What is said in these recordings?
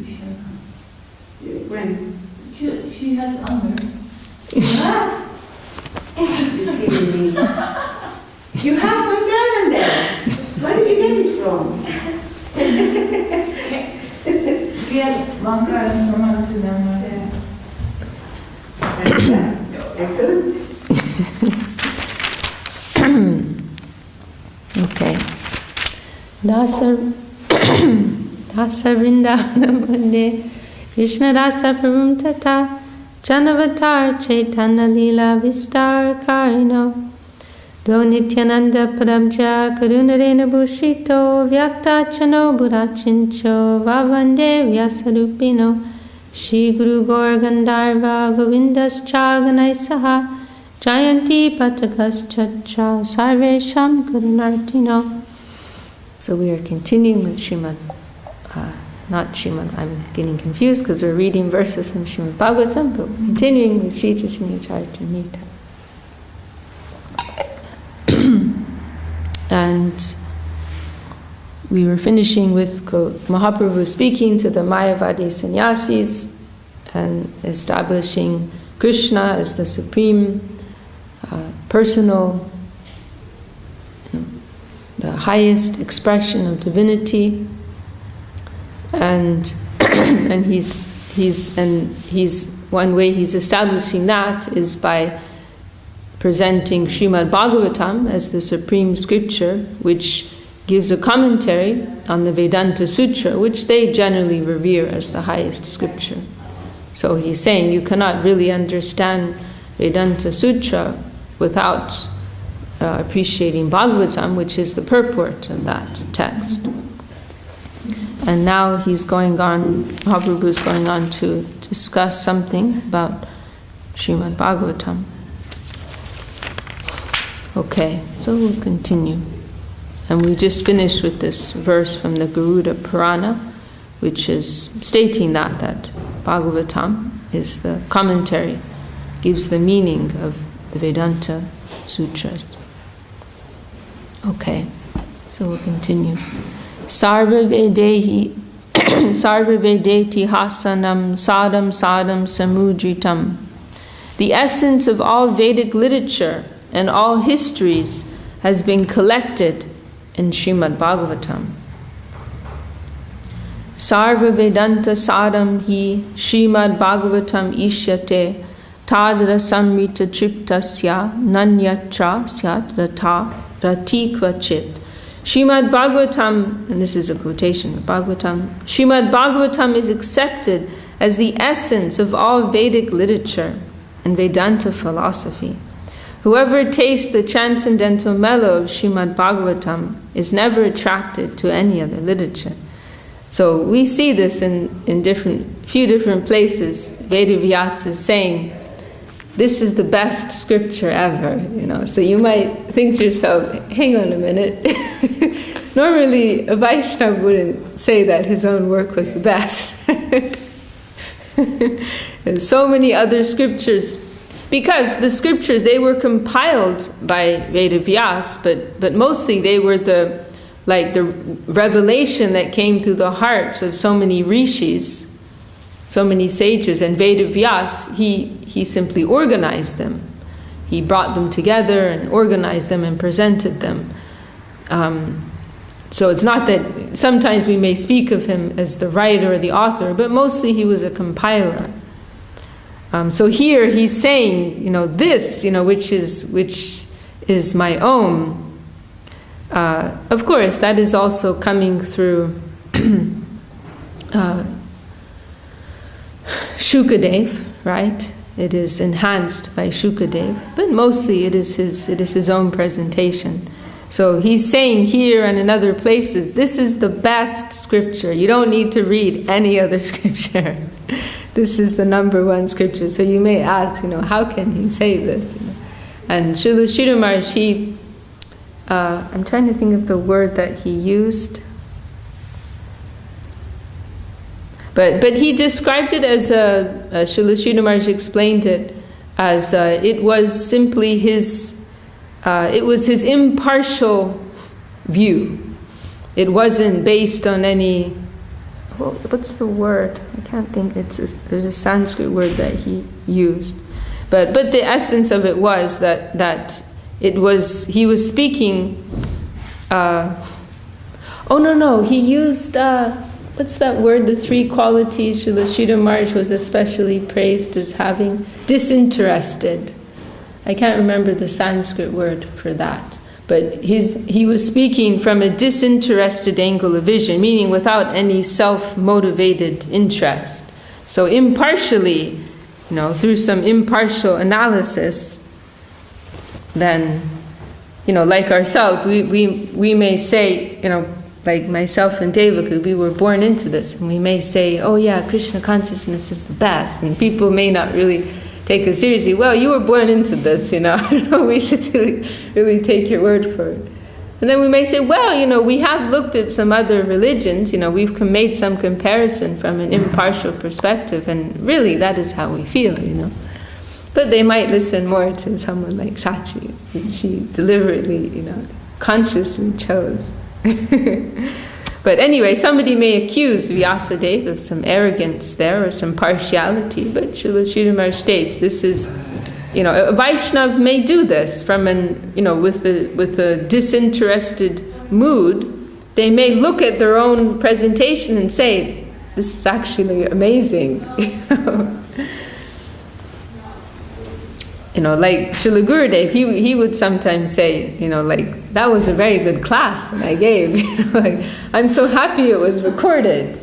Vishakha. When? She has honor. You have one garland there. Where did you get it from? We have one garland from Amsterdam. Excellent. Okay. Dasa Vrindavana Mande Krishna Dasa Prabhum Tata Janavatar Chaitanya Lila Vistar Karino Do Nityananda Padamja Karunarena Bhushito Vyakta Chano Burachincho Vavande Vyasadupino Shri Guru Gaur Gandharva Govindas Chaganai Saha Jayanti Patakas Ch.Ch Sarvesham Karunartino. So we are continuing with I'm getting confused because we're reading verses from Srimad Bhagavatam, but we're continuing with Ch.Ch Charitamrita. And we were finishing with Mahaprabhu speaking to the Mayavadi sannyasis and establishing Krishna as the supreme personal, the highest expression of divinity, and he's one way he's establishing that is by presenting Srimad Bhagavatam as the supreme scripture, which gives a commentary on the Vedanta Sutra, which they generally revere as the highest scripture. So he's saying you cannot really understand Vedanta Sutra without appreciating Bhagavatam, which is the purport of that text. And now Mahaprabhu is going on to discuss something about Srimad Bhagavatam. Okay, so we'll continue. And we just finished with this verse from the Garuda Purana, which is stating that Bhagavatam is the commentary, gives the meaning of the Vedanta Sutras. Okay, so we'll continue. Sarva Vedeti Hasanam Sadam Samudritam. The essence of all Vedic literature and all histories has been collected in Srimad Bhagavatam. Sarva Vedanta Sadam hi Srimad Bhagavatam ishyate tadra samrita triptasya nanyatra syat rati kvachit. Srimad Bhagavatam, and this is a quotation of Bhagavatam, Srimad Bhagavatam is accepted as the essence of all Vedic literature and Vedanta philosophy. Whoever tastes the transcendental mellow of Srimad Bhagavatam is never attracted to any other literature. So we see this in few different places. Vedavyasa is saying, this is the best scripture ever, So you might think to yourself, hang on a minute. Normally, a Vaishnava wouldn't say that his own work was the best. There's so many other scriptures. Because the scriptures, they were compiled by Vedavyasa, but mostly they were the revelation that came through the hearts of so many rishis, so many sages, and Vedavyasa, he simply organized them. He brought them together and organized them and presented them. So it's not that sometimes we may speak of him as the writer or the author, but mostly he was a compiler. So here he's saying, this, which is my own. Of course, that is also coming through Shukadev, right? It is enhanced by Shukadev, but mostly it is his own presentation. So he's saying here and in other places, this is the best scripture. You don't need to read any other scripture. This is the number one scripture. So you may ask, how can he say this? And Srila Sridhar Maharaj, I'm trying to think of the word that he used. But he described it as, Srila Sridhar Maharaj explained it as it was simply his impartial view. It wasn't based on any what's the word? I can't think. There's a Sanskrit word that he used, but the essence of it was that he was speaking. He used what's that word? The three qualities Srila Sridhar Maharaj was especially praised as having. Disinterested. I can't remember the Sanskrit word for that. But he was speaking from a disinterested angle of vision, meaning without any self-motivated interest. So impartially, through some impartial analysis, then, like ourselves, we may say, like myself and Devaki, we were born into this, and we may say, oh yeah, Krishna consciousness is the best, and people may not really take it seriously. Well, you were born into this, I don't know, we should really take your word for it. And then we may say, well, we have looked at some other religions, we've made some comparison from an impartial perspective, and really that is how we feel, But they might listen more to someone like Ch.Ch. She deliberately, consciously chose. But anyway, somebody may accuse Vyasadeva of some arrogance there or some partiality, but Srila Sridhar Maharaj states this is, a Vaishnav may do this from with a disinterested mood. They may look at their own presentation and say, this is actually amazing. Like Srila Gurudev, he would sometimes say, like, that was a very good class that I gave. Like, I'm so happy it was recorded.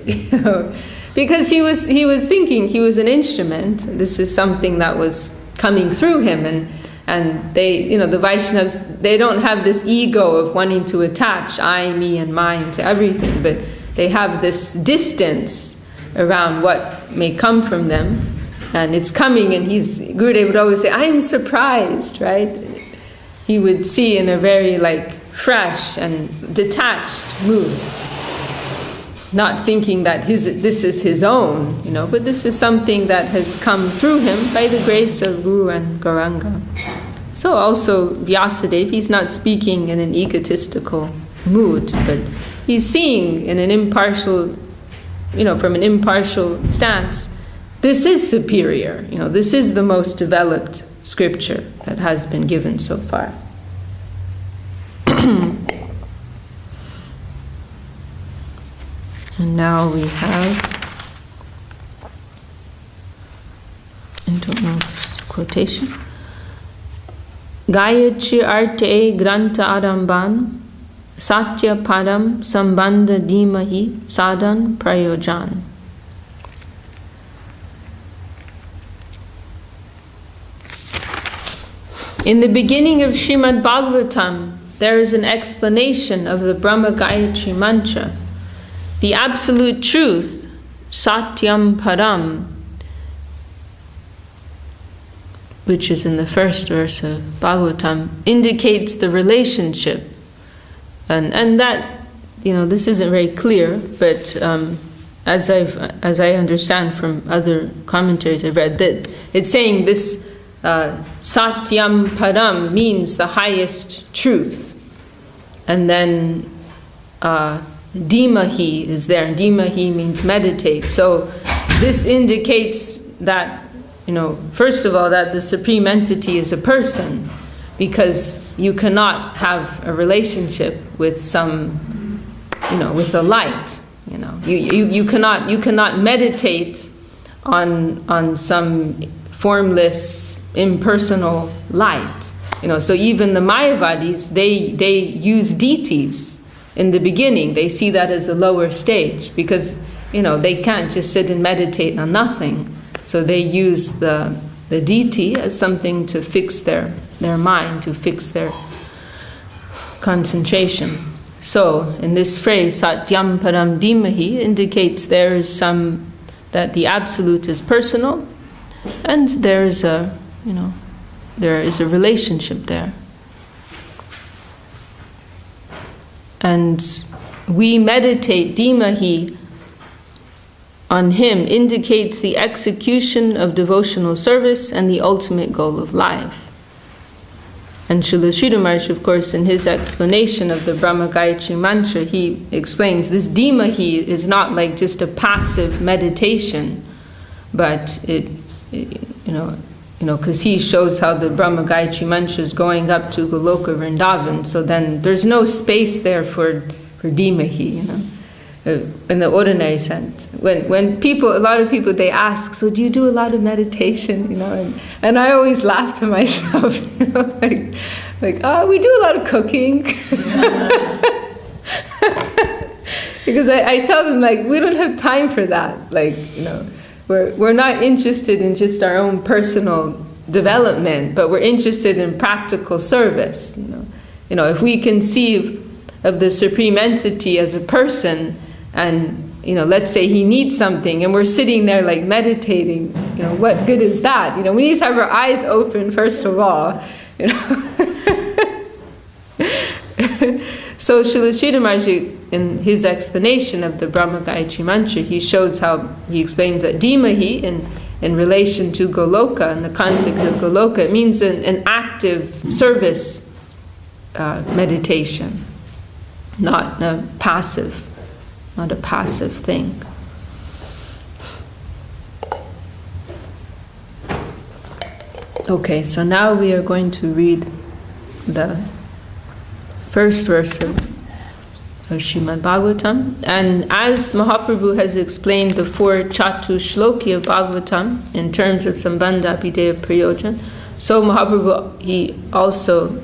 Because he was thinking he was an instrument. This is something that was coming through him, and they, the Vaishnavas, they don't have this ego of wanting to attach I, me, and mine to everything, but they have this distance around what may come from them. And it's coming, and Gurudev would always say, I am surprised, right? He would see in a very fresh and detached mood, not thinking that this is his own, but this is something that has come through him by the grace of Guru and Gauranga. So also Vyasadeva, he's not speaking in an egotistical mood, but he's seeing in an impartial, from an impartial stance. This is superior, this is the most developed scripture that has been given so far. And now we have, I don't know if this is a quotation. Gayatri arte granta aramban, satya param sambandha dhimahi sadhan prayojan. In the beginning of Srimad Bhagavatam, there is an explanation of the Brahma Gayatri mantra. The absolute truth, Satyam Param, which is in the first verse of Bhagavatam, indicates the relationship. And that, this isn't very clear, but as I understand from other commentaries I've read, that it's saying this Satyam Param means the highest truth. And then Dhimahi is there. Dhimahi means meditate. So this indicates that, first of all, that the Supreme Entity is a person, because you cannot have a relationship with some, with the light. You cannot meditate on some formless, impersonal light. So even the Mayavadis, they use deities in the beginning. They see that as a lower stage, because they can't just sit and meditate on nothing. So they use the deity as something to fix their mind, to fix their concentration. So in this phrase, Satyam Param Dhimahi, indicates there is that the absolute is personal, and there is a relationship there. And we meditate Dhimahi on him indicates the execution of devotional service and the ultimate goal of life. And Srila Sridhar Maharaj, of course, in his explanation of the Brahma Gayatri Mantra, he explains this Dhimahi is not like just a passive meditation, but because he shows how the Brahma Gayatri Mantra is going up to Goloka Vrindavan, so then there's no space there for Dhimahi, in the ordinary sense. When people, a lot of people, they ask, so do you do a lot of meditation, and I always laugh to myself, we do a lot of cooking. Because I tell them, we don't have time for that, we're not interested in just our own personal development, but we're interested in practical service, if we conceive of the Supreme Entity as a person, and let's say he needs something, and we're sitting there meditating. What good is that? We need to have our eyes open first of all. So Srila Sridhar Maharaj, in his explanation of the Brahma Gayatri Mantra, he shows how he explains that Dhimahi in relation to Goloka, in the context of Goloka, it means an active service meditation, not a passive thing. Okay, so now we are going to read the first verse of Srimad Bhagavatam. And as Mahaprabhu has explained the 4 Chatu Shloki of Bhagavatam in terms of Sambandha Abhideya Prayojan, so Mahaprabhu, he also,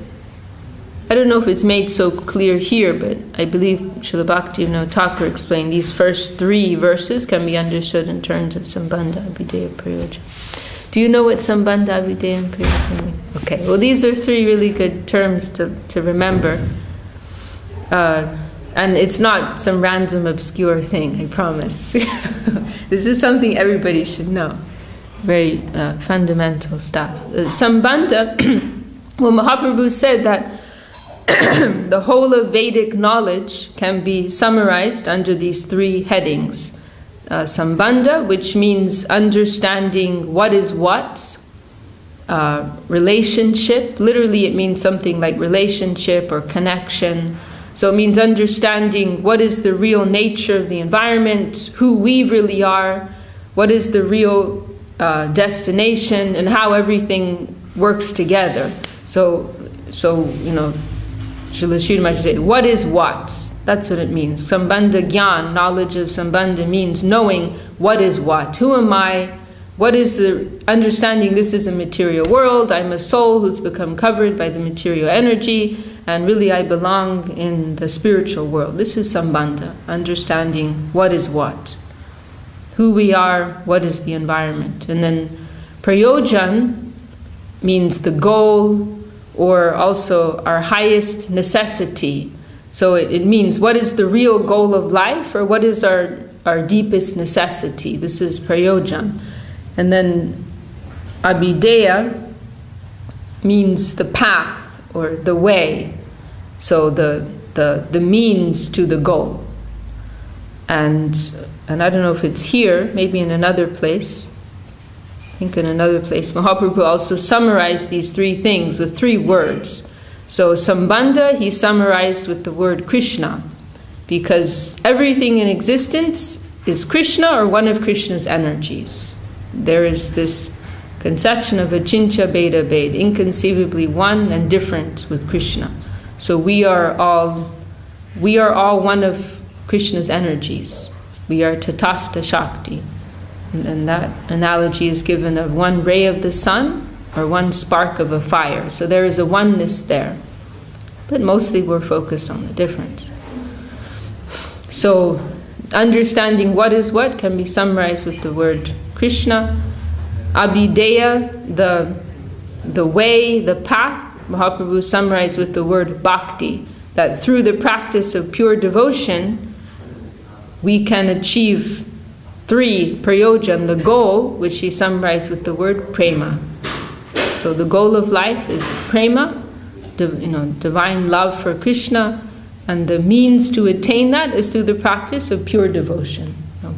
I don't know if it's made so clear here, but I believe Srila Bhaktivinoda Thakur explained these first 3 verses can be understood in terms of Sambandha Abhideya Prayojan. Do you know what Sambandha Abhideya Prayojan means? Okay, well these are 3 really good terms to remember. And it's not some random obscure thing, I promise. This is something everybody should know. Very fundamental stuff. Sambandha, well Mahaprabhu said that the whole of Vedic knowledge can be summarized under these 3 headings. Sambandha, which means understanding what is what. Relationship, literally it means something like relationship or connection. So it means understanding what is the real nature of the environment, who we really are, what is the real destination, and how everything works together. So Srila Sridhar Maharaj said, what is what? That's what it means. Sambandha Gyan, knowledge of Sambandha, means knowing what is what. Who am I? What is the understanding this is a material world, I'm a soul who's become covered by the material energy, and really I belong in the spiritual world. This is Sambandha, understanding what is what. Who we are, what is the environment. And then Prayojan means the goal, or also our highest necessity. So it means what is the real goal of life, or what is our deepest necessity. This is Prayojan. And then Abhideya means the path or the way. So the means to the goal. And I don't know if it's here, maybe in another place. I think in another place, Mahaprabhu also summarized these 3 things with 3 words. So Sambandha, he summarized with the word Krishna, because everything in existence is Krishna or one of Krishna's energies. There is this conception of Achincha Bheda Bhed, inconceivably one and different with Krishna. So we are all one of Krishna's energies. We are Tatastha Shakti. And that analogy is given of one ray of the sun or one spark of a fire. So there is a oneness there. But mostly we're focused on the difference. So understanding what is what can be summarized with the word Krishna. Abhideya, the way, the path, Mahaprabhu summarized with the word Bhakti. That through the practice of pure devotion, we can achieve 3, Prayojan, the goal, which he summarized with the word Prema. So the goal of life is Prema, divine love for Krishna, and the means to attain that is through the practice of pure devotion.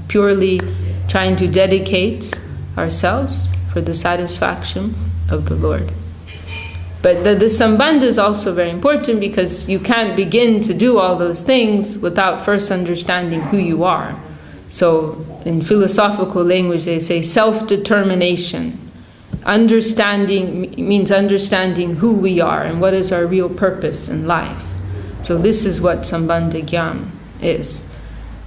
Purely trying to dedicate ourselves for the satisfaction of the Lord. But the sambandha is also very important because you can't begin to do all those things without first understanding who you are. So in philosophical language they say self-determination. Understanding means understanding who we are and what is our real purpose in life. So this is what Sambandha Gyan is.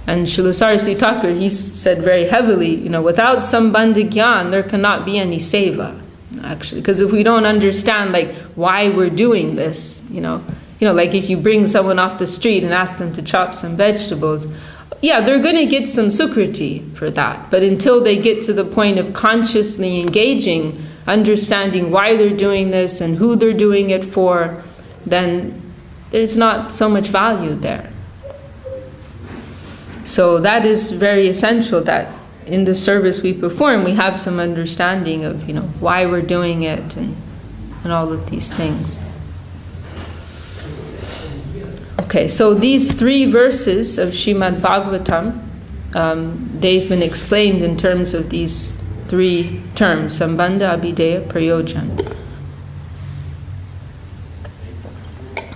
And Srila Saraswati Thakur, he said very heavily, without Sambandha Gyan, there cannot be any seva, actually. Because if we don't understand, why we're doing this, like if you bring someone off the street and ask them to chop some vegetables, yeah, they're going to get some sukriti for that. But until they get to the point of consciously engaging, understanding why they're doing this and who they're doing it for, then there's not so much value there. So that is very essential that in the service we perform, we have some understanding of, why we're doing it and all of these things. Okay, so these 3 verses of Srimad Bhagavatam, they've been explained in terms of these 3 terms, Sambandha, Abhideya, Prayojan.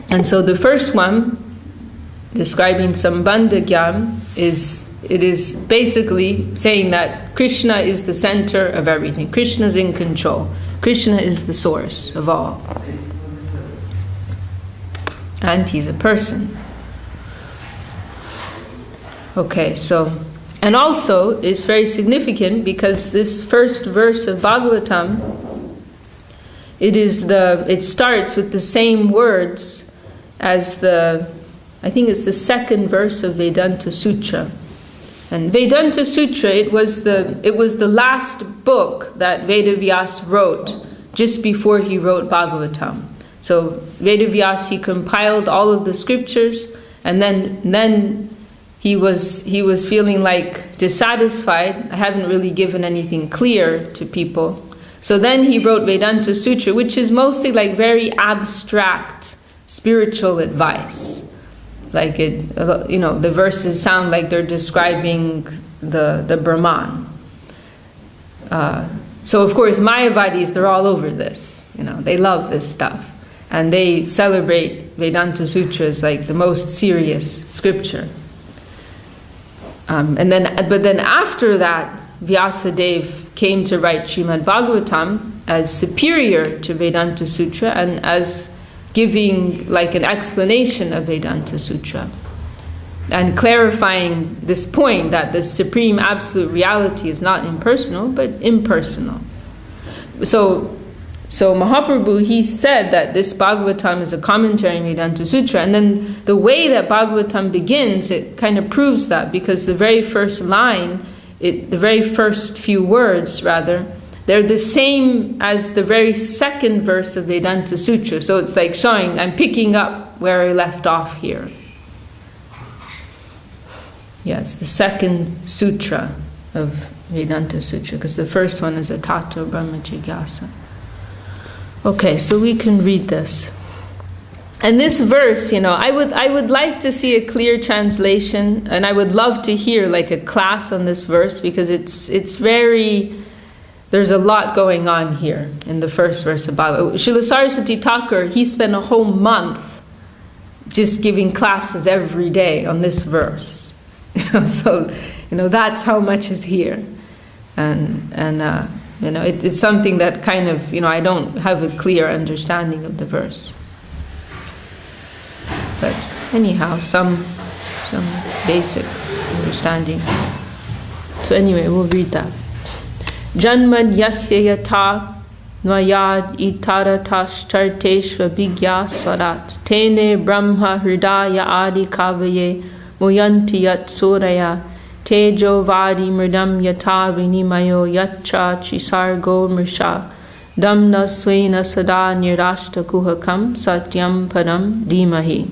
And so the first one, describing Sambandha Gyan, it is basically saying that Krishna is the center of everything. Krishna is in control. Krishna is the source of all. And he's a person. Okay, so, and also it's very significant because this first verse of Bhagavatam, it starts with the same words as I think it's the second verse of Vedanta Sutra. And Vedanta Sutra, it was the last book that Vedavyas wrote just before he wrote Bhagavatam. So Vedavyas, he compiled all of the scriptures, and then he was feeling dissatisfied. I haven't really given anything clear to people. So then he wrote Vedanta Sutra, which is mostly very abstract spiritual advice. The verses sound like they're describing the Brahman. So of course Mayavadis, they're all over this. They love this stuff. And they celebrate Vedanta Sutra as the most serious scripture. But then after that, Vyasadeva came to write Srimad Bhagavatam as superior to Vedanta Sutra and as giving an explanation of Vedanta Sutra and clarifying this point that the supreme absolute reality is not impersonal but impersonal. So Mahaprabhu, he said that this Bhagavatam is a commentary on Vedanta Sutra, and then the way that Bhagavatam begins, it kind of proves that, because the very first line, the very first few words rather, they're the same as the very second verse of Vedanta Sutra. So it's showing, I'm picking up where I left off here. Yeah, it's the second sutra of Vedanta Sutra, because the first one is a Tattva Brahma Jigyasa. Okay, so we can read this. And this verse, I would like to see a clear translation, and I would love to hear a class on this verse, because it's very, there's a lot going on here in the first verse of Bhagavad. Srila Saraswati Thakur, he spent a whole month just giving classes every day on this verse. So that's how much is here, and it's something that kind of, I don't have a clear understanding of the verse. But anyhow, some basic understanding. So anyway, we'll read that. Janmad yasya yatha Nvayad itaratas charteshva vigya swarat tene brahma hridaya adi kavaye muyanti yat suraya tejo vadi mridam yata vinimayo Ch.Ch sargo mrisha damna svena sada nirashta kuhakam satyam param dhimahi.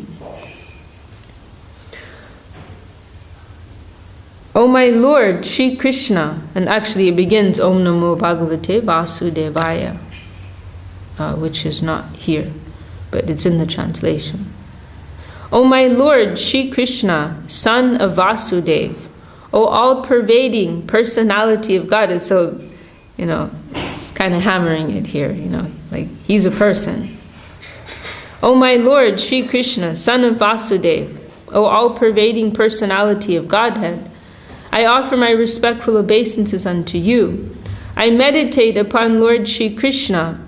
O my Lord, Sri Krishna, and actually it begins Om Namo Bhagavate Vasudevaya, which is not here, but it's in the translation. O my Lord, Sri Krishna, son of Vasudeva, O all-pervading personality of God. And so, it's kind of hammering it here, he's a person. O my Lord, Sri Krishna, son of Vasudeva, O all-pervading personality of Godhead, I offer my respectful obeisances unto you. I meditate upon Lord Sri Krishna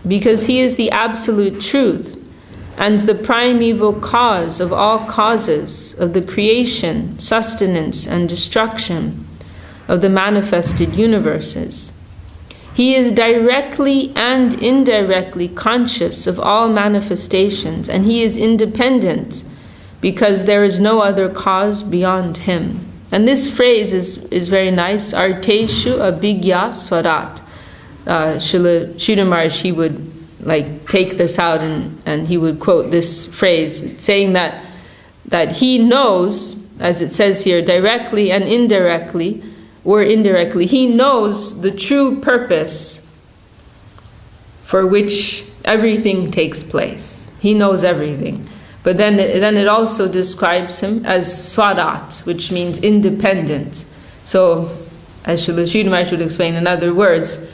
because he is the absolute truth and the primeval cause of all causes of the creation, sustenance, and destruction of the manifested universes. He is directly and indirectly conscious of all manifestations, and he is independent because there is no other cause beyond him. And this phrase is very nice. Arteshu abhigya swarat. Srila Maharaj, he would take this out and he would quote this phrase, saying that he knows, as it says here, directly and indirectly, or indirectly, he knows the true purpose for which everything takes place. He knows everything. But then it also describes him as swarat, which means independent. So, as Srila Maharaj would explain in other words,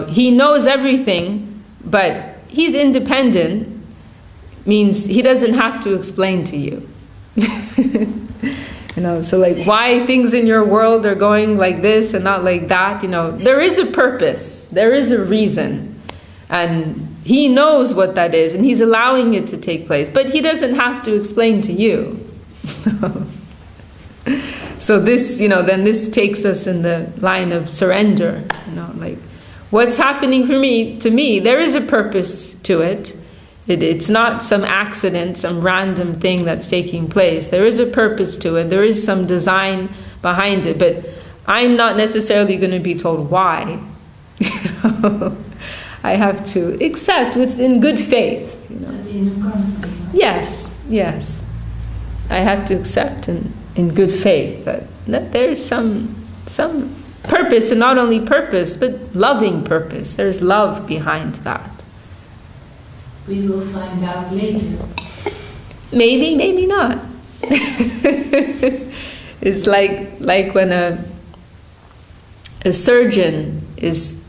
he knows everything, but he's independent, means he doesn't have to explain to you. So why things in your world are going like this and not like that, there is a purpose, there is a reason. And he knows what that is, and he's allowing it to take place, but he doesn't have to explain to you. So this, then this takes us in the line of surrender. What's happening to me, there is a purpose to it. It's not some accident, some random thing that's taking place. There is a purpose to it. There is some design behind it, but I'm not necessarily going to be told why. I have to accept what's in good faith. Yes. I have to accept in good faith that there's some purpose, and not only purpose, but loving purpose. There's love behind that. We will find out later. Maybe, maybe not. It's like when a surgeon is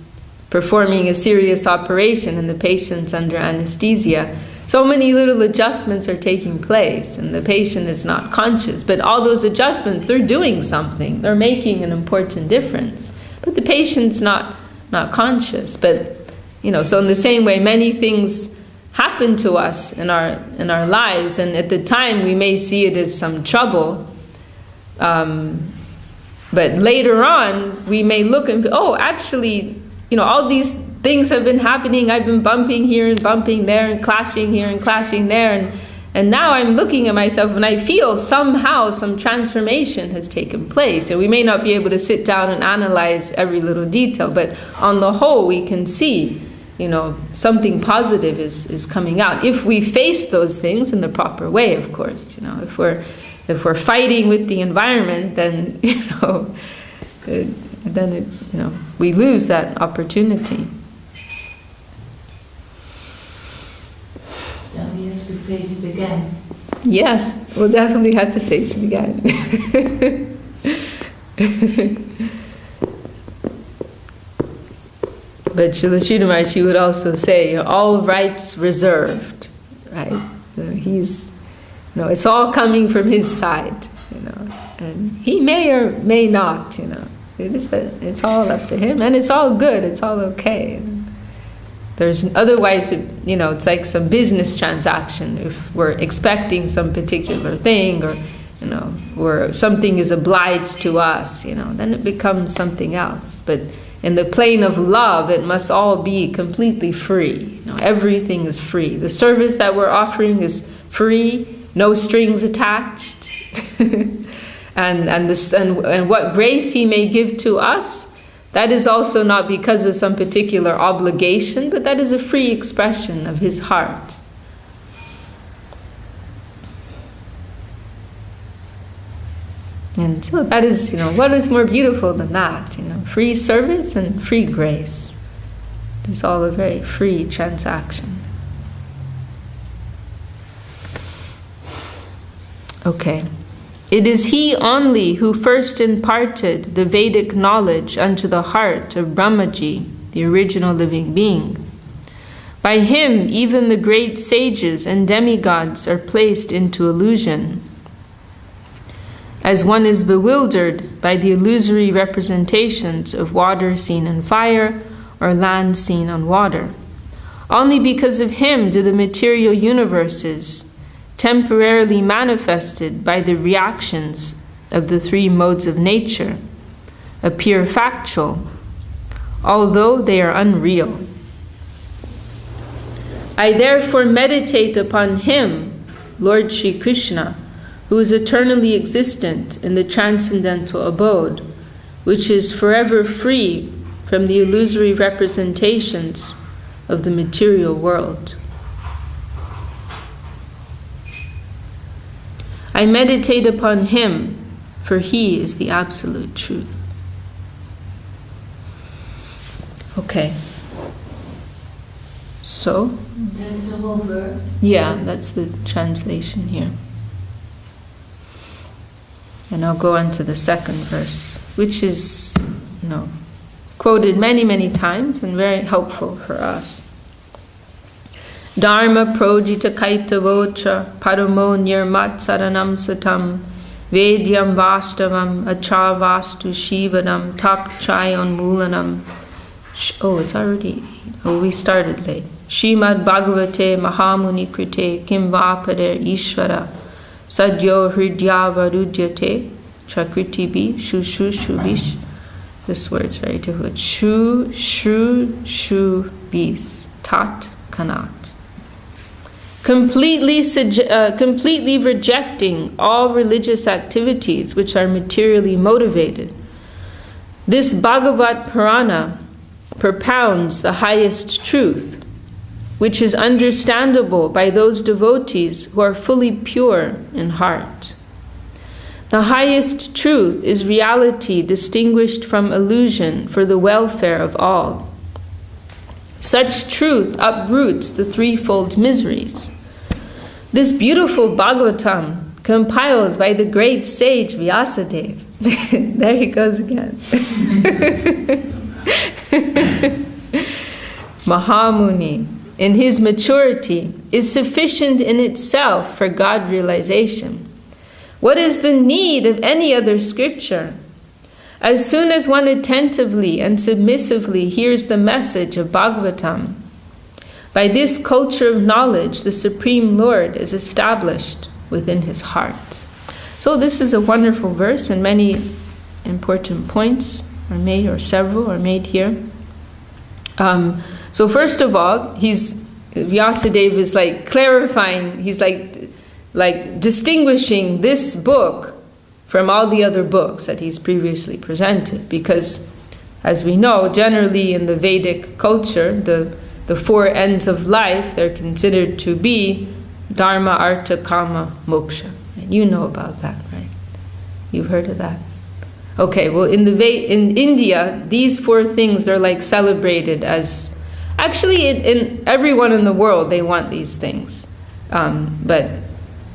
performing a serious operation and the patient's under anesthesia. So many little adjustments are taking place and the patient is not conscious. But all those adjustments, they're doing something. They're making an important difference. But the patient's not conscious. But, so in the same way, many things happen to us in our lives, and at the time we may see it as some trouble. But later on, we may look and actually, all these things have been happening. I've been bumping here and bumping there and clashing here and clashing there. And now I'm looking at myself and I feel somehow some transformation has taken place. And we may not be able to sit down and analyze every little detail, but on the whole we can see, something positive is coming out. If we face those things in the proper way, of course. If we're fighting with the environment, then, we lose that opportunity. Then we have to face it again. Yes, we'll definitely have to face it again. But Srila Maharaj, she would also say, all rights reserved, right? He's, it's all coming from his side, and he may or may not, it's all up to him, and it's all good, it's all okay. There's otherwise, it's like some business transaction. If we're expecting some particular thing, or where something is obliged to us, then it becomes something else. But in the plane of love, it must all be completely free. Everything is free. The service that we're offering is free, no strings attached. and what grace he may give to us, that is also not because of some particular obligation, but that is a free expression of his heart. And so that is, what is more beautiful than that? Free service and free grace. It's all a very free transaction. Okay. It is he only who first imparted the Vedic knowledge unto the heart of Brahmaji, the original living being. By him, even the great sages and demigods are placed into illusion, as one is bewildered by the illusory representations of water seen in fire or land seen on water. Only because of him do the material universes, temporarily manifested by the reactions of the three modes of nature, appear factual, although they are unreal. I therefore meditate upon him, Lord Sri Krishna, who is eternally existent in the transcendental abode, which is forever free from the illusory representations of the material world. I meditate upon him, for he is the absolute truth. Okay. So? That's the whole verse? Yeah, that's the translation here. And I'll go on to the second verse, which is, quoted many, many times and very helpful for us. Dharma projita kaita vocha paramo nirmat saranam satam vedyam vastavam acharvastu shivadam tap chayon mulanam. Oh, it's already, we started late. Srimad Bhagavate Mahamuni Krite Kim Vapader Ishvara Sadyo Hridya Varujyate Chakriti Bi Shu Vish. This word's very difficult. Shu Bis Tat Kanat. Completely rejecting all religious activities which are materially motivated. This Bhagavat Purana propounds the highest truth, which is understandable by those devotees who are fully pure in heart. The highest truth is reality distinguished from illusion for the welfare of all. Such truth uproots the threefold miseries. This beautiful Bhagavatam, compiled by the great sage Vyasadeva, there he goes again, Mahamuni, in his maturity, is sufficient in itself for God realization. What is the need of any other scripture? As soon as one attentively and submissively hears the message of Bhagavatam, by this culture of knowledge, the Supreme Lord is established within his heart. So this is a wonderful verse, and many important points are made, or several are made here. So first of all, Vyasadeva is like clarifying, he's like distinguishing this book from all the other books that he's previously presented, because as we know, generally in the Vedic culture, the four ends of life, they're considered to be Dharma, Artha, Kama, Moksha. And you know about that, right? You've heard of that? Okay, well in India, these four things, they're like celebrated as, actually in everyone in the world they want these things. But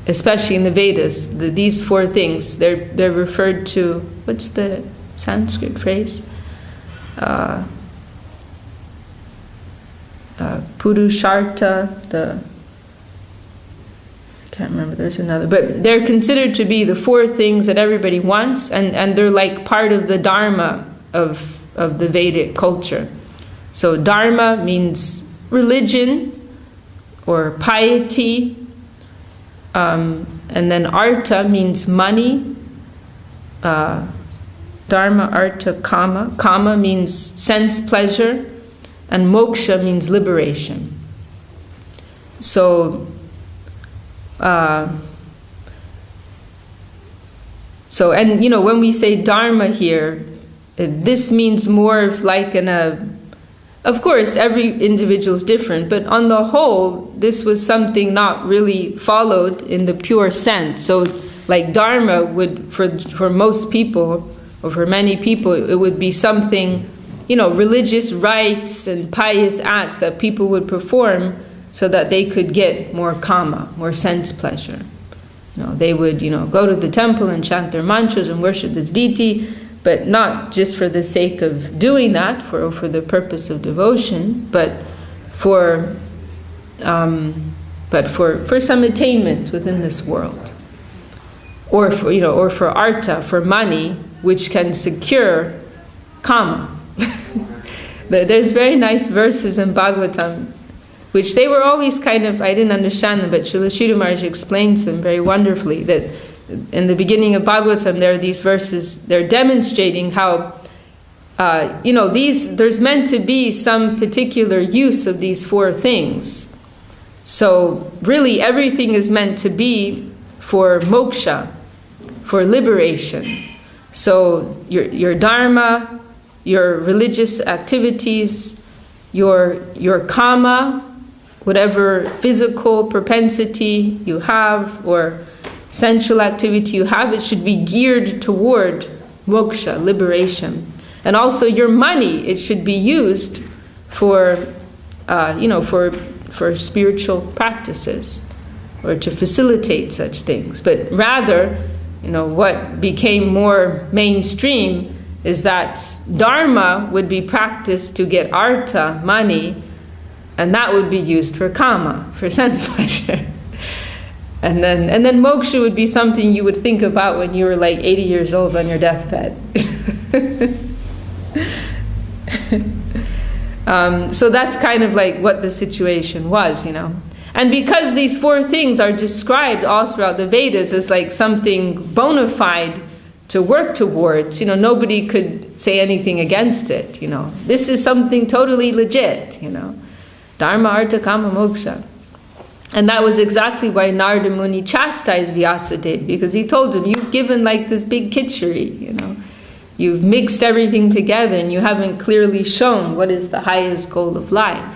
especially in the Vedas, these four things, they're referred to, what's the Sanskrit phrase? Purushartha, I can't remember, there's another, but they're considered to be the four things that everybody wants, and they're like part of the Dharma of the Vedic culture. So Dharma means religion or piety, and then Artha means money, Dharma, Artha, Kama. Kama means sense pleasure, and Moksha means liberation. So, and when we say Dharma here, this means more of like of course every individual is different, but on the whole, this was something not really followed in the pure sense. So like Dharma would, for most people, or for many people, it would be something, religious rites and pious acts that people would perform so that they could get more kama, more sense pleasure. They would, go to the temple and chant their mantras and worship this deity, but not just for the sake of doing that, for the purpose of devotion, but for but for some attainment within this world, or for artha, for money, which can secure kama. There's very nice verses in Bhagavatam, which they were always I didn't understand them, but Srila Sridhar Maharaj explains them very wonderfully, that in the beginning of Bhagavatam there are these verses, they're demonstrating how, there's meant to be some particular use of these four things. So really everything is meant to be for moksha, for liberation. So your dharma, your religious activities, your kama, whatever physical propensity you have or sensual activity you have, it should be geared toward moksha, liberation. And also your money, it should be used for spiritual practices or to facilitate such things. But rather, what became more mainstream is that dharma would be practiced to get artha, money, and that would be used for kama, for sense pleasure. And then moksha would be something you would think about when you were 80 years old on your deathbed. So that's what the situation was, And because these four things are described all throughout the Vedas as something bona fide to work towards, nobody could say anything against it, This is something totally legit, Dharma, Artha, Kama, Moksha. And that was exactly why Narada Muni chastised Vyasadeva, because he told him, you've given this big kitchery, You've mixed everything together and you haven't clearly shown what is the highest goal of life.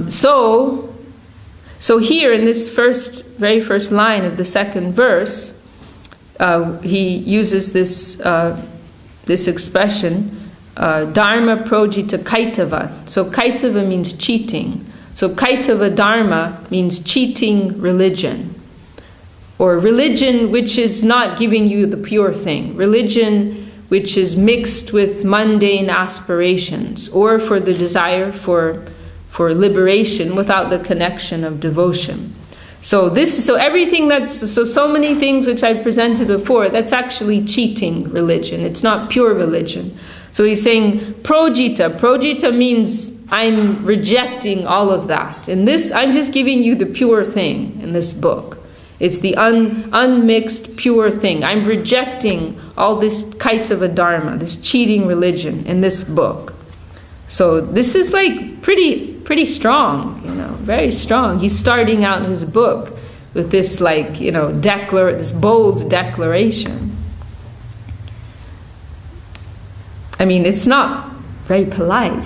So here in this very first line of the second verse, he uses this expression, dharma projita kaitava. So kaitava means cheating. So kaitava dharma means cheating religion. Or religion which is not giving you the pure thing. Religion which is mixed with mundane aspirations, or for the desire for liberation without the connection of devotion. So everything so many things which I've presented before, that's actually cheating religion. It's not pure religion. So he's saying projita. Projita means I'm rejecting all of that. In this, I'm just giving you the pure thing in this book. It's the unmixed, pure thing. I'm rejecting all this kaitava dharma, this cheating religion in this book. So this is pretty strong, very strong. He's starting out his book with this this bold declaration. I mean, it's not very polite.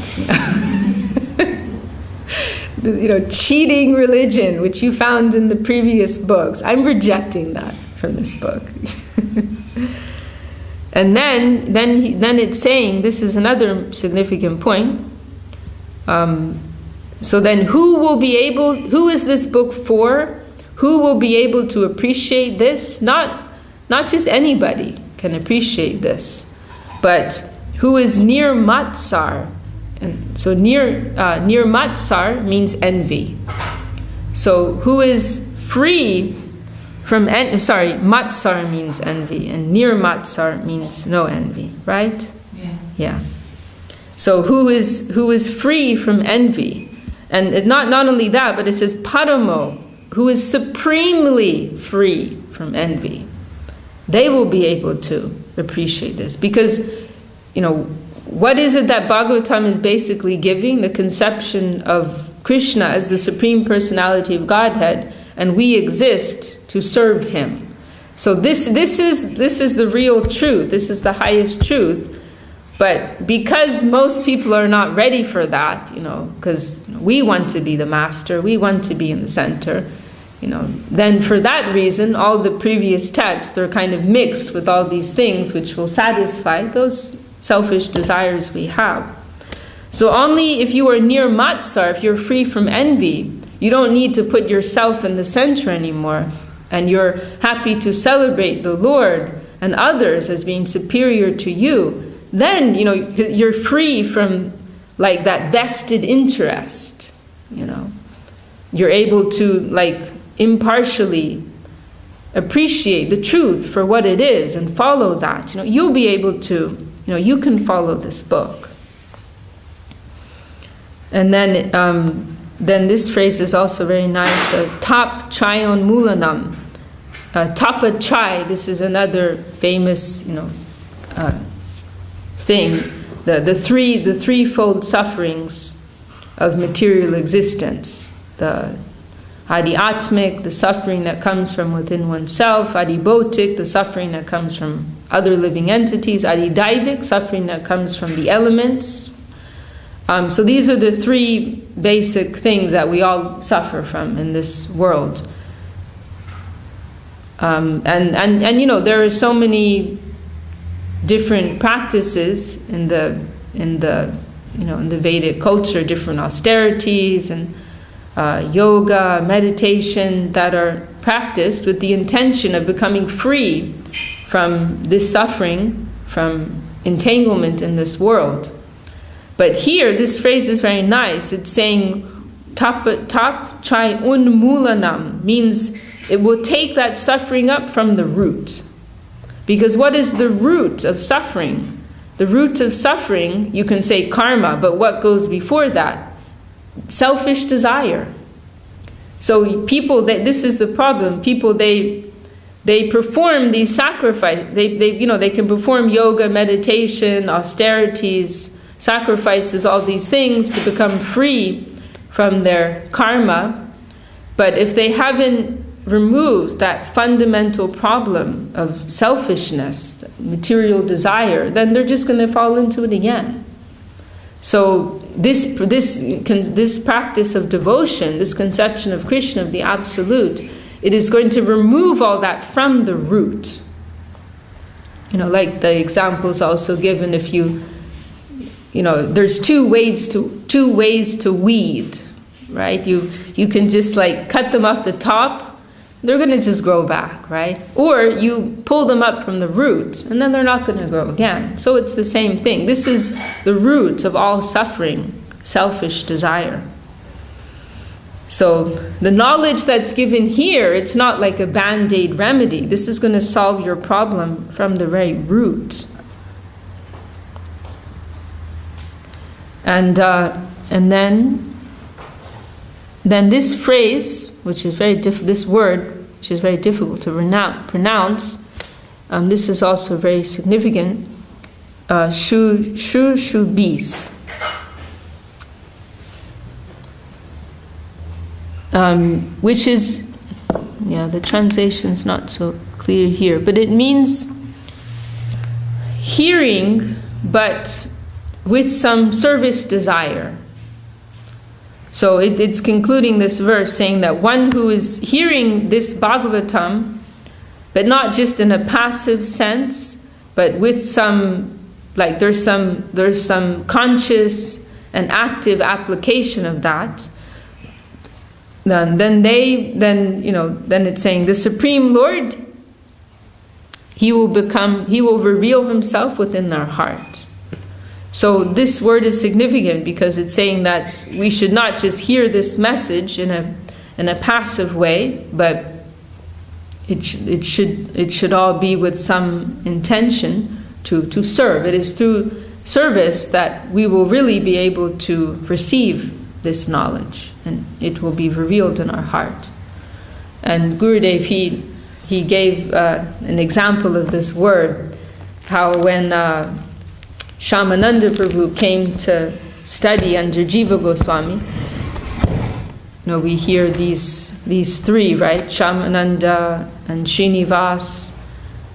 Cheating religion, which you found in the previous books. I'm rejecting that from this book. And then it's saying, this is another significant point. So then who is this book for? Who will be able to appreciate this? Not just anybody can appreciate this, but who is near matsar. And so near matsar means envy. So who is free from matsar means envy, and near matsar means no envy, right? Yeah. So who is free from envy, and not only that, but it says paramo, who is supremely free from envy. They will be able to appreciate this, because what is it that Bhagavatam is basically giving? The conception of Krishna as the Supreme Personality of Godhead, and we exist to serve Him. So this is the real truth. This is the highest truth. But because most people are not ready for that, because we want to be the master, we want to be in the center, then for that reason, all the previous texts, they're kind of mixed with all these things which will satisfy those selfish desires we have. So only if you are near matsar, if you're free from envy, you don't need to put yourself in the center anymore, and you're happy to celebrate the Lord and others as being superior to you, then you're free from like that vested interest, you know. You're able to like impartially appreciate the truth for what it is and follow that. You know, you'll be able to, you know, you can follow this book. And then this phrase is also very nice. Tap chayon mulanam. Tapa chai. This is another famous, you know, thing. The threefold sufferings of material existence. The adi-atmic, the suffering that comes from within oneself. Adi-bhotik, the suffering that comes from other living entities. Adi-daivik, suffering that comes from the elements. So these are the three basic things that we all suffer from in this world. And you know, there are so many different practices in the Vedic culture, different austerities and yoga, meditation that are practiced with the intention of becoming free from this suffering, from entanglement in this world. But here, this phrase is very nice. It's saying, tap chai unmulanam, means it will take that suffering up from the root. Because what is the root of suffering? The root of suffering, you can say karma, but what goes before that? Selfish desire. So people, this is the problem. People, they perform these sacrifices. They can perform yoga, meditation, austerities, sacrifices, all these things to become free from their karma. But if they haven't removed that fundamental problem of selfishness, material desire, then they're just going to fall into it again. So this practice of devotion, this conception of Krishna, of the Absolute, it is going to remove all that from the root. You know, like the examples also given, if you know, there's two ways to weed, right? You can just like cut them off the top, they're going to just grow back, right? Or you pull them up from the root, and then they're not going to grow again. So it's the same thing. This is the root of all suffering, selfish desire. So the knowledge that's given here, it's not like a band-aid remedy. This is going to solve your problem from the very root. And then this phrase, which is this word, which is very difficult to pronounce, this is also very significant. Shubis, which is, the translation's not so clear here, but it means hearing, but with some service desire. So it's concluding this verse saying that one who is hearing this Bhagavatam, but not just in a passive sense, but with some, like there's some conscious and active application of that, then it's saying the Supreme Lord, He will reveal Himself within our heart. So this word is significant because it's saying that we should not just hear this message in a passive way, but it should all be with some intention to serve. It is through service that we will really be able to receive this knowledge, and it will be revealed in our heart. And Gurudev, he gave an example of this word, how when Shamananda Prabhu came to study under Jiva Goswami. We hear these three, right? Shamananda and Srinivas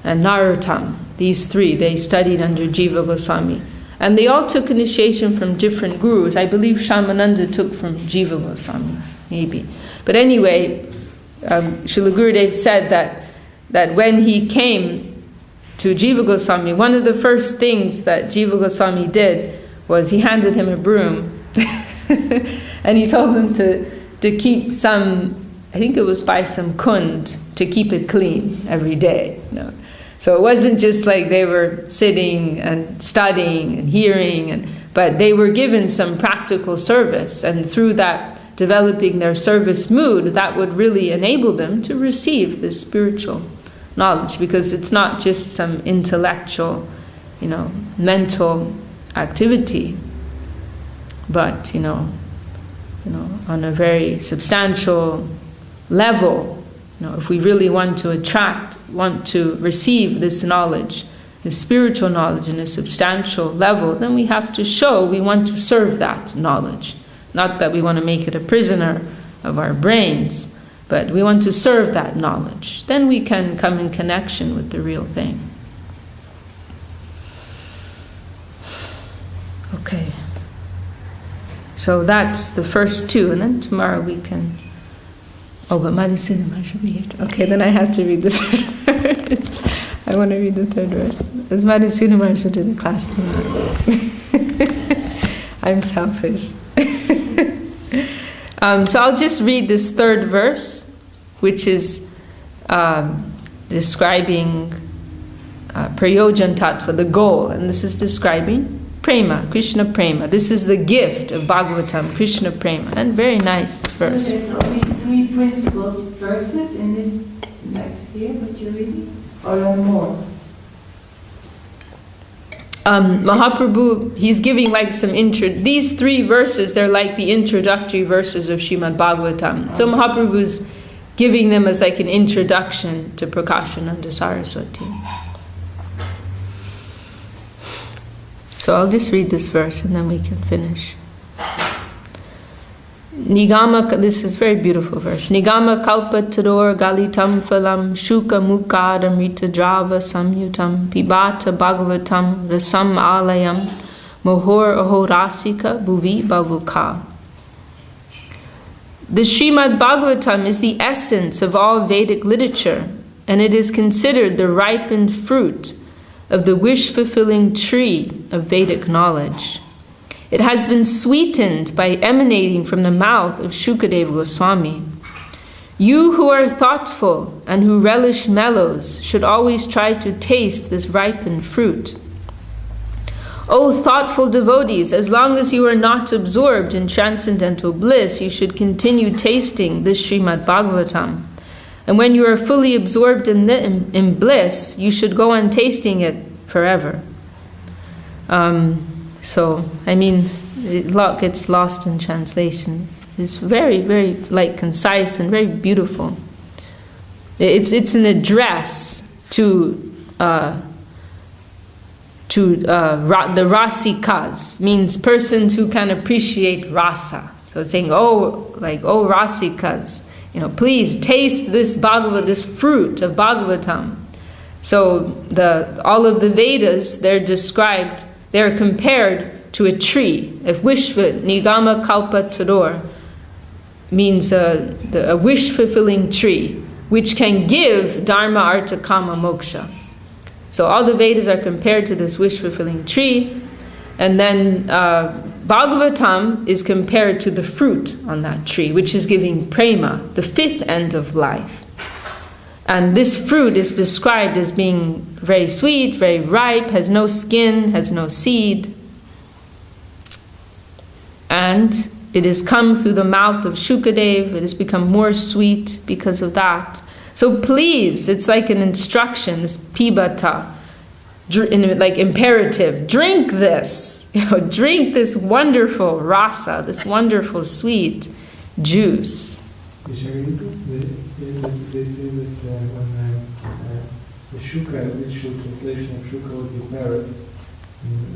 and Narottam. These three, they studied under Jiva Goswami. And they all took initiation from different gurus. I believe Shamananda took from Jiva Goswami, maybe. But anyway, Srila Gurudev said that when he came to Jiva Goswami, one of the first things that Jiva Goswami did was he handed him a broom and he told him to keep some, I think it was by some kund, to keep it clean every day. So it wasn't just like they were sitting and studying and hearing, But they were given some practical service, and through that, developing their service mood, that would really enable them to receive this spiritual knowledge, because it's not just some intellectual, mental activity, but on a very substantial level. If we really want to receive this knowledge, the spiritual knowledge in a substantial level, then we have to show we want to serve that knowledge. Not that we want to make it a prisoner of our brains, but we want to serve that knowledge. Then we can come in connection with the real thing. Okay. So that's the first two, and then tomorrow we can... Oh, but Madhya should be here. Okay, then I have to read the third verse. I want to read the third verse. As Madhya should do the class tomorrow. I'm selfish. So I'll just read this third verse, which is describing Prayojan Tattva, the goal, and this is describing Prema, Krishna Prema. This is the gift of Bhagavatam, Krishna Prema, and very nice verse. So there's only 3 principal verses in this, like here, what you're reading, or are more? Mahaprabhu, he's giving like some these 3 verses, they're like the introductory verses of Srimad Bhagavatam. So Mahaprabhu's giving them as like an introduction to Prakashananda Saraswati. So I'll just read this verse and then we can finish. Nigama, this is a very beautiful verse. Nigama kalpa tador galitam phalam shuka mukada mrita drava samyutam pibata bhagavatam rasam alayam mohor ahorasika bhuvi bavuka. The Srimad Bhagavatam is the essence of all Vedic literature, and it is considered the ripened fruit of the wish-fulfilling tree of Vedic knowledge. It has been sweetened by emanating from the mouth of Shukadeva Goswami. You who are thoughtful and who relish mellows should always try to taste this ripened fruit. O thoughtful devotees, as long as you are not absorbed in transcendental bliss, you should continue tasting this Srimad Bhagavatam. And when you are fully absorbed in bliss, you should go on tasting it forever. It gets lost in translation. It's very, very concise and very beautiful. It's an address to the rasikas, means persons who can appreciate rasa. So it's saying, oh rasikas, please taste this this fruit of Bhagavatam. So all of the Vedas, they're compared to a tree. If Vishva Nigama Kalpa Tador means a wish-fulfilling tree, which can give Dharma, Artha, Kama, Moksha. So all the Vedas are compared to this wish-fulfilling tree, and then Bhagavatam is compared to the fruit on that tree, which is giving prema, the 5th end of life. And this fruit is described as being very sweet, very ripe, has no skin, has no seed. And it has come through the mouth of Shukadev. It has become more sweet because of that. So please, it's like an instruction, this pibata, like imperative. Drink this. Drink this wonderful rasa, this wonderful sweet juice. They say that when the shuka, literal translation of shuka would be parrot,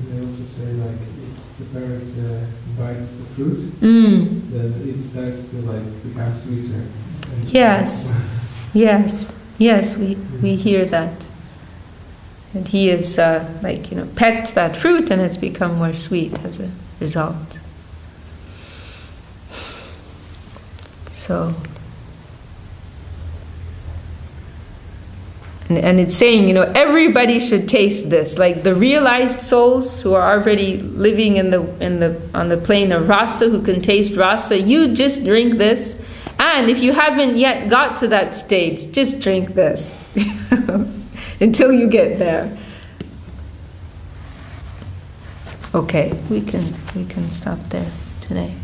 they also say if the parrot bites the fruit, then it starts to become sweeter. Yes, we hear that. And he has pecked that fruit and it's become more sweet as a result. So, and it's saying, everybody should taste this. Like the realized souls who are already living on the plane of rasa, who can taste rasa, you just drink this. And if you haven't yet got to that stage, just drink this until you get there. Okay, we can stop there today.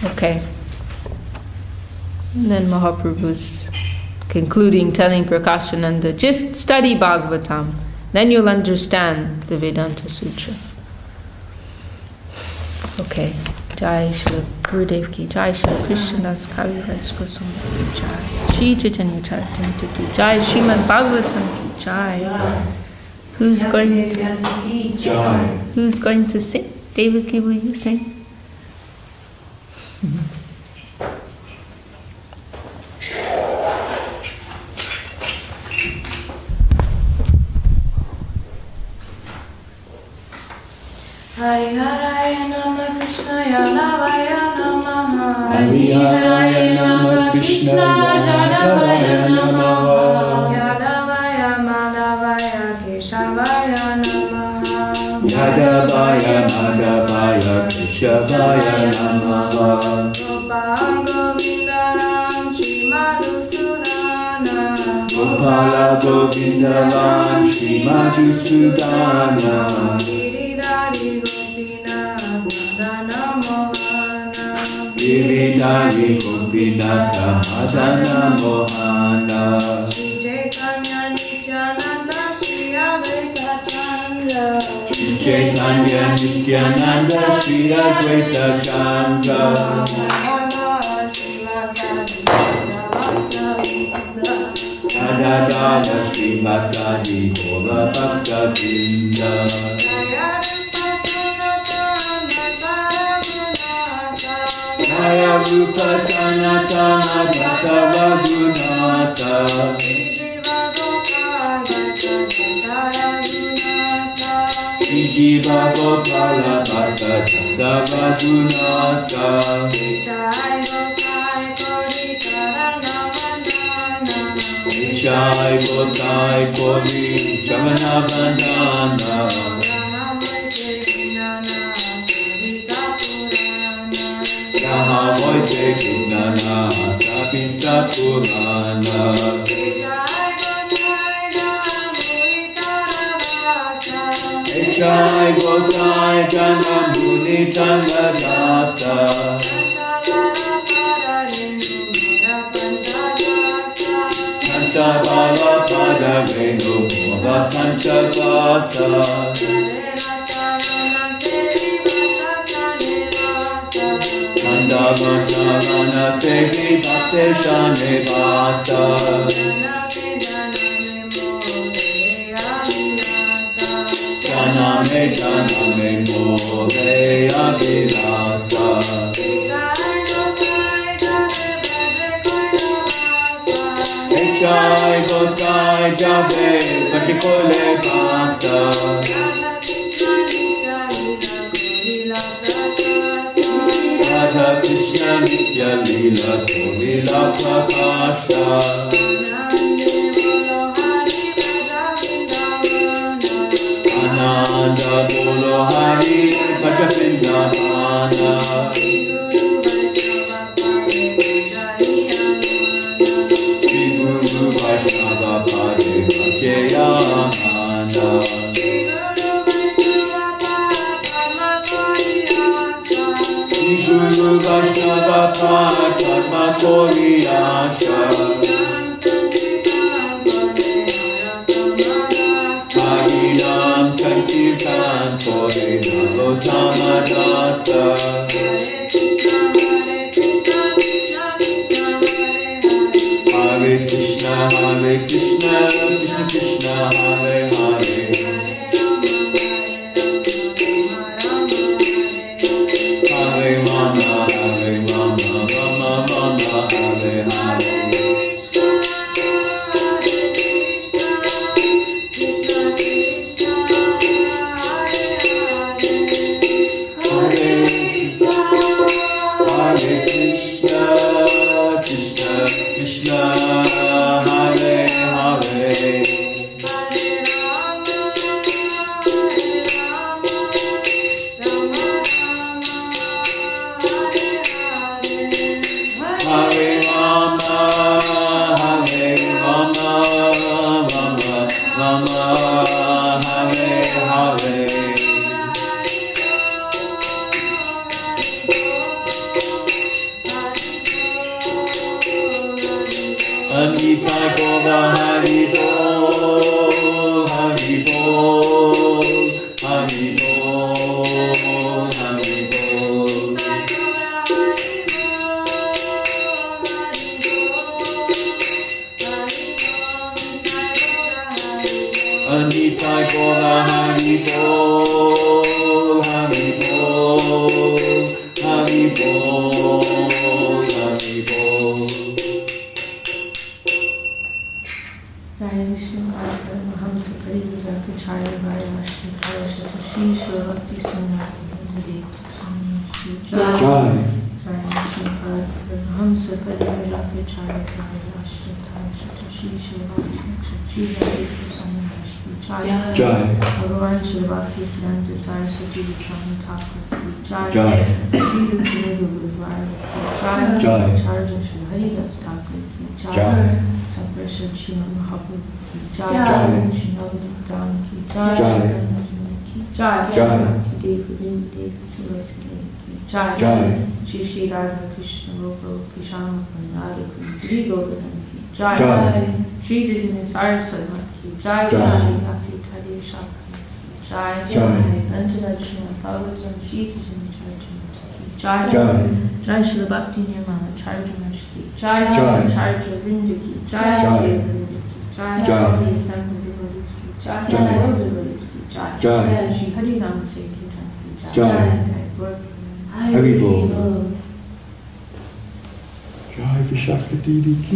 Okay. And then Mahaprabhu's concluding, telling Prakashananda, just study Bhagavatam, then you'll understand the Vedanta Sutra. Okay. Jai Shri Gurudev ki Jai, Shri Krishnadas Kaviraj Goswami ki Jai, Shri Chaitanya Charitamrita ki Jai, Srimad Bhagavatam ki Jai. Who's going to sing? Devaki, will you sing? Hari Haraya Nama Krishnaya Navaya Namaha. Hari Haraya Nama Krishnaya Yadavaya Namaha. Yadavaya Madhavaya Keshavaya Namaha. Yadavaya Madhavaya Keshavaya Namaha. Gopala Govindaram Shri Madhusudana. Gopala Govindaram Shri Madhusudana. Giridhari Gopinatha Madana Mohana. Shri Chaitanya Nityananda Shri Advaita Chandra. Radha Shri Vasadi Gola Bhakta Vrinda. Jaya Rupa Sanatana Bhakta Vadunata. Jiva Gopala Bhakta Vadunata. Jai Gosai Kori Jamana Bandana. Yaha Voite Kignana Sapinta Purana. Jai Gosai Jana Muni Tangadasa. Santa Bala Pada Venu Bhava Panchavasa. Vandavana Sevi Bhakti Shane Vasa. Janame More Abhilasa. Jai Gosai Jave Patikole Bhasa. Radha Krishna Nitya Lila Kovila Prakasha. Ananda Bolo Hari Bhaja Vrindavana. Shri Guru Vaishnava Pade Bhajayamana. Shri Guru Vaishnava Pade Dharma Koriyasha. Harinam Sankirtan Kore Nagotama Dasa. Hare Krishna, Krishna Krishna, Hare Hare. Hare Rama, Rama Rama, Hare Hare. Hare Rama, Anitai Goda Hari Bol, Hari Bol, Hari Bol, Hari Bol. Anitai Goda Hari Bol, Hari Bol, Hari Bol, Hari Bol. Jai Vishnu Bhakti Mahamsa Parivara Kuchaya Vaya Ashtaya Shatashi Sriyukta Sunati Jai. Jai Vishnu Bhakti Mahamsa Parivara Kuchaya Vaya Ashtaya Shatashi Sriyukta Jai. Bhagavan Shri Bhakti Siddhanta Saraswati Swami Thakur Jai. Jai. Sriyukta Guruvara Jai. Jai. Charja Shri Haridas Thakur Jai. Jai. Saprashad Srimad Mahaprabhu ki Jai. Shri Navadhan ki Jai. Jai. Jai. Devidasi ki Jai. Jai. Shri Shri Radha Krishna Gopal Krishna Radha Kundri Govardhan ki Jai. Jai. Shri Dijini Saraswati ki Jai. Jai. Bhakti Kade Shakti Jai. Jai. Nantana Srimad Bhagavatam Shri Dijini Charjana ki Jai. Jai. Jai Shri Bhakti Nirmala Charjana ki Jai. Jai. Charja Vrinda ki Jai. Jai. Jai. Jai. The Assembly Devotees ki Jai. Jai. World Devotees ki Jai. Jai. Shri Hari Ram Sankirtan ki Jai. Jai. Hari Bol. Jai Vishakha Devi ki